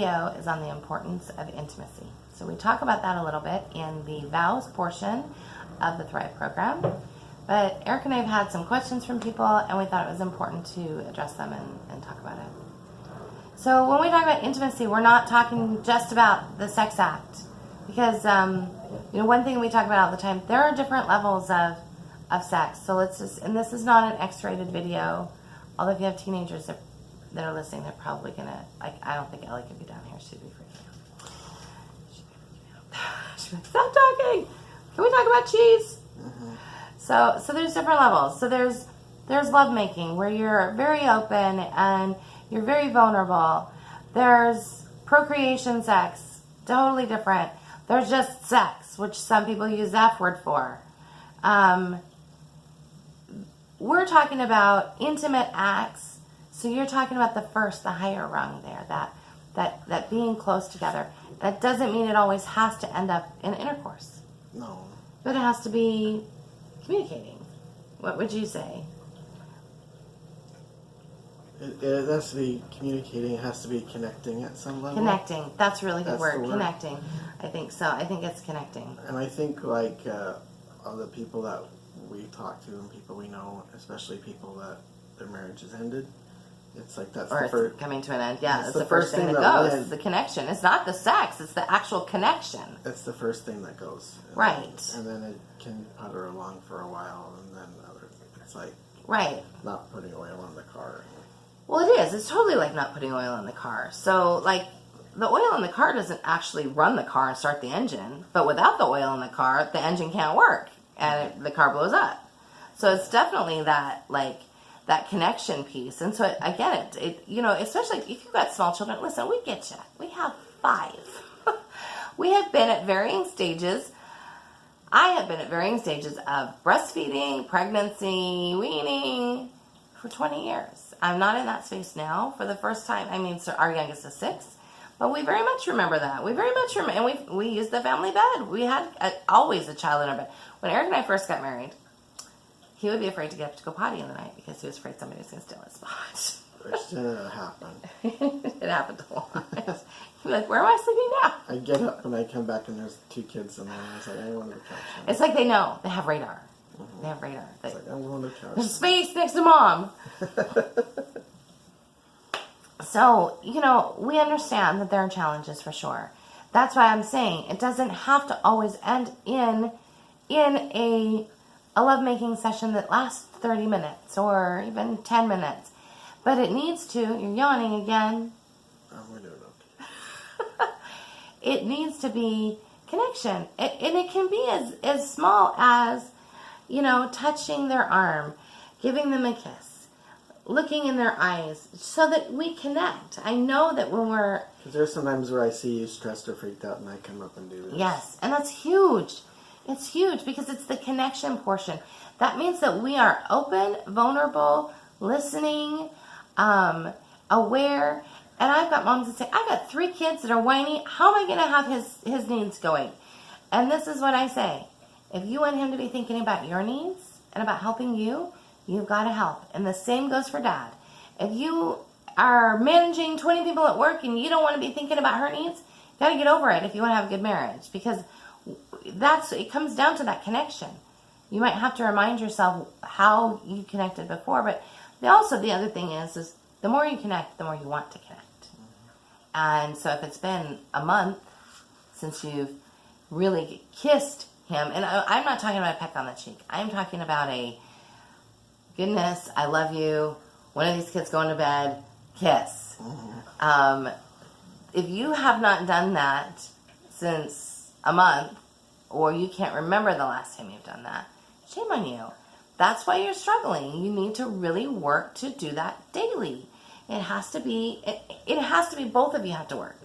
video is on the importance of intimacy. So we talk about that a little bit in the vows portion of the Thrive program. But Erik and I have had some questions from people, and we thought it was important to address them and talk about it. So when we talk about intimacy, we're not talking just about the sex act. Because, one thing we talk about all the time, there are different levels of sex. So let's just, and this is not an X-rated video. Although if you have teenagers that are listening, they're probably going to, I don't think Ellie could be down here. She'd be freaking out. She'd be like, stop talking. Can we talk about cheese? Mm-hmm. So there's different levels. So there's lovemaking, where you're very open and you're very vulnerable. There's procreation sex, totally different. There's just sex, which some people use the F word for. We're talking about intimate acts. So you're talking about the higher rung there, that being close together. That doesn't mean it always has to end up in intercourse. No. But it has to be communicating. What would you say? It has to be communicating. It has to be connecting at some level. Connecting. That's a really good word. Connecting. I think so. I think it's connecting. And I think all the people that we talk to and people we know, especially people that their marriage has ended, it's like that's or the first coming to an end. Yeah, it's the first thing that goes. The connection. It's not the sex. It's the actual connection. It's the first thing that goes. Right. And then it can putter along for a while, and then it's like not putting oil on the car. Well, it is. It's totally like not putting oil in the car. So, like, the oil in the car doesn't actually run the car and start the engine. But without the oil in the car, the engine can't work, and the car blows up. So it's definitely that connection piece. And so I get it. Especially if you've got small children. Listen, we get you. We have 5. We have been at varying stages. I have been at varying stages of breastfeeding, pregnancy, weaning for 20 years. I'm not in that space now for the first time. I mean, so our youngest is 6, but we very much remember that. We very much remember, and we used the family bed. We had always a child in our bed. When Erik and I first got married, he would be afraid to get up to go potty in the night because he was afraid somebody was going to steal his spot. Which didn't happen. It happened a lot. He'd be like, where am I sleeping now? I get up and I come back and there's 2 kids in there. And I was like, I want to couch. It's like they know. They have radar. Mm-hmm. They have radar. It's like, I want to couch. There's space next to mom. So, we understand that there are challenges for sure. That's why I'm saying it doesn't have to always end in a lovemaking session that lasts 30 minutes or even 10 minutes. But it needs to, you're yawning again. We're doing okay. It needs to be connection. And it can be as small as, touching their arm, giving them a kiss, looking in their eyes so that we connect. I know that when we're... Because there's sometimes where I see you stressed or freaked out and I come up and do this. Yes, and that's huge. It's huge because it's the connection portion. That means that we are open, vulnerable, listening, aware. And I've got moms that say, I've got 3 kids that are whiny. How am I going to have his needs going? And this is what I say. If you want him to be thinking about your needs and about helping you, you've got to help. And the same goes for dad. If you are managing 20 people at work and you don't want to be thinking about her needs, you got to get over it if you want to have a good marriage. Because it comes down to that connection. You might have to remind yourself how you connected before. But also the other thing is the more you connect, the more you want to connect. And so if it's been a month since you've really kissed him, and I'm not talking about a peck on the cheek. I'm talking about a goodness, I love you, one of these kids going to bed, kiss. Mm-hmm. If you have not done that since a month, or you can't remember the last time you've done that, shame on you. That's why you're struggling. You need to really work to do that daily. It has to be both of you have to work.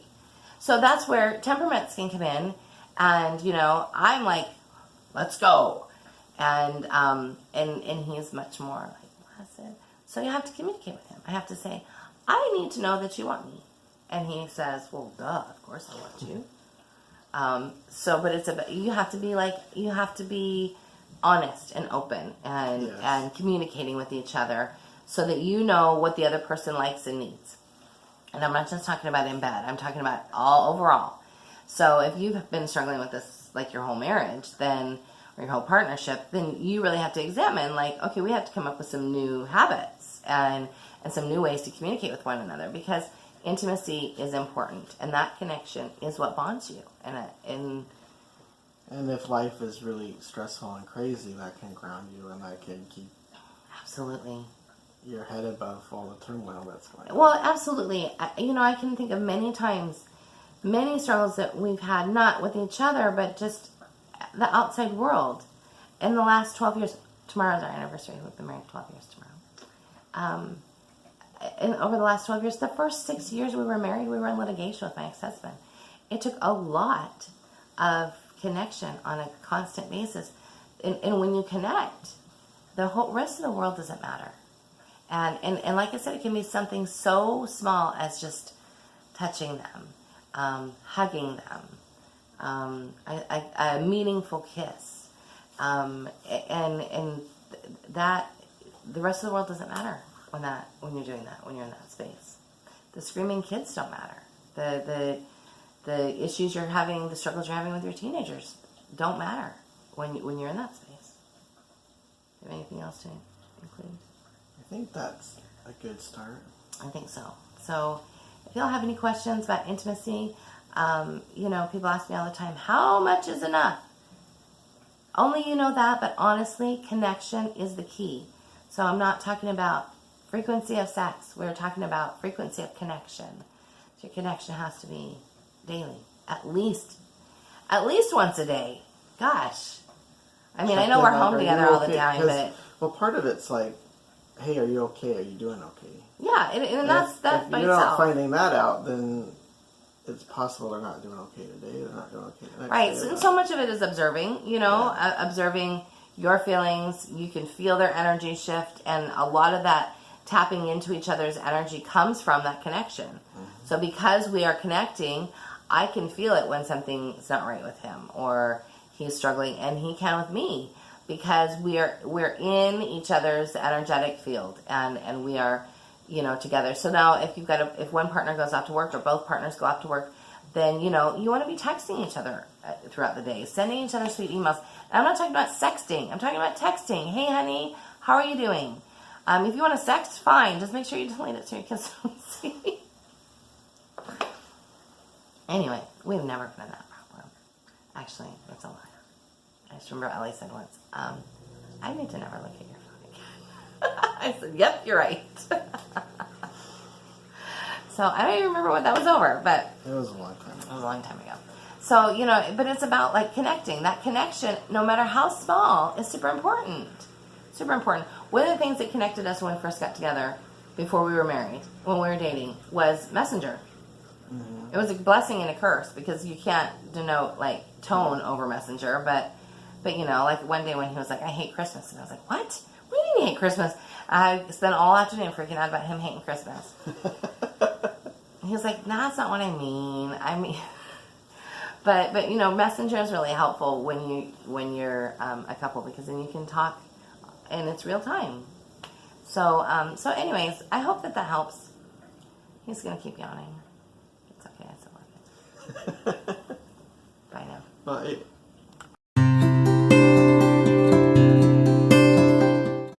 So that's where temperaments can come in. And, I'm like, let's go. And he's much more like placid. So you have to communicate with him. I have to say, I need to know that you want me. And he says, well, duh, of course I want you. But it's about, you have to be honest and open and communicating with each other so that you know what the other person likes and needs. And I'm not just talking about in bed. I'm talking about all overall. So if you've been struggling with this, like your whole marriage, then, or your whole partnership, then you really have to examine, like, okay, we have to come up with some new habits and some new ways to communicate with one another, because intimacy is important, and that connection is what bonds you. And if life is really stressful and crazy, that can ground you, and that can keep absolutely your head above all the turmoil that's going on. Well, absolutely. I can think of many times, many struggles that we've had, not with each other, but just the outside world. In the last 12 years, tomorrow's our anniversary. We've been married 12 years tomorrow. And over the last 12 years, the first 6 years we were married, we were in litigation with my ex-husband. It took a lot of connection on a constant basis. And when you connect, the whole rest of the world doesn't matter. And like I said, it can be something so small as just touching them, hugging them, a meaningful kiss, and that the rest of the world doesn't matter when you're doing that, when you're in that space. The screaming kids don't matter. The issues you're having, the struggles you're having with your teenagers don't matter when you're in that space. Do you have anything else to include? I think that's a good start. I think so. So if y'all have any questions about intimacy, people ask me all the time, how much is enough? Only you know that, but honestly, connection is the key. So I'm not talking about frequency of sex. We're talking about frequency of connection. So your connection has to be daily, at least once a day. Gosh. I mean, I know we're home together all the time, but... Well, part of it's like, hey, are you okay? Are you doing okay? Yeah, and that's if by you're itself. not finding that out, then it's possible they're not doing okay today. They're not doing okay the next right. day. So much of it is observing, observing your feelings. You can feel their energy shift, and a lot of that tapping into each other's energy comes from that connection. Mm-hmm. So because we are connecting, I can feel it when something's not right with him, or he's struggling, and he can with me. Because we're in each other's energetic field, and we are, together. So now if one partner goes off to work, or both partners go off to work, then you want to be texting each other throughout the day, sending each other sweet emails. And I'm not talking about sexting. I'm talking about texting. Hey, honey, how are you doing? If you want to sext, fine. Just make sure you delete it so your kids don't see. Anyway, we've never been in that problem. Actually, that's a lie. I just remember Ellie said once, I need to never look at your phone again. I said, yep, you're right. So I don't even remember what that was over, but... It was a long time ago. It was a long time ago. So, but it's about, like, connecting. That connection, no matter how small, is super important. Super important. One of the things that connected us when we first got together, before we were married, when we were dating, was Messenger. Mm-hmm. It was a blessing and a curse, because you can't denote, like, tone over Messenger, but like one day when he was like, I hate Christmas. And I was like, what? What do you mean you hate Christmas? I spent all afternoon freaking out about him hating Christmas. He was like, nah, that's not what I mean. But Messenger is really helpful when you're a couple, because then you can talk and it's real time. So anyways, I hope that helps. He's going to keep yawning. It's okay. I still like it. Bye now. Bye.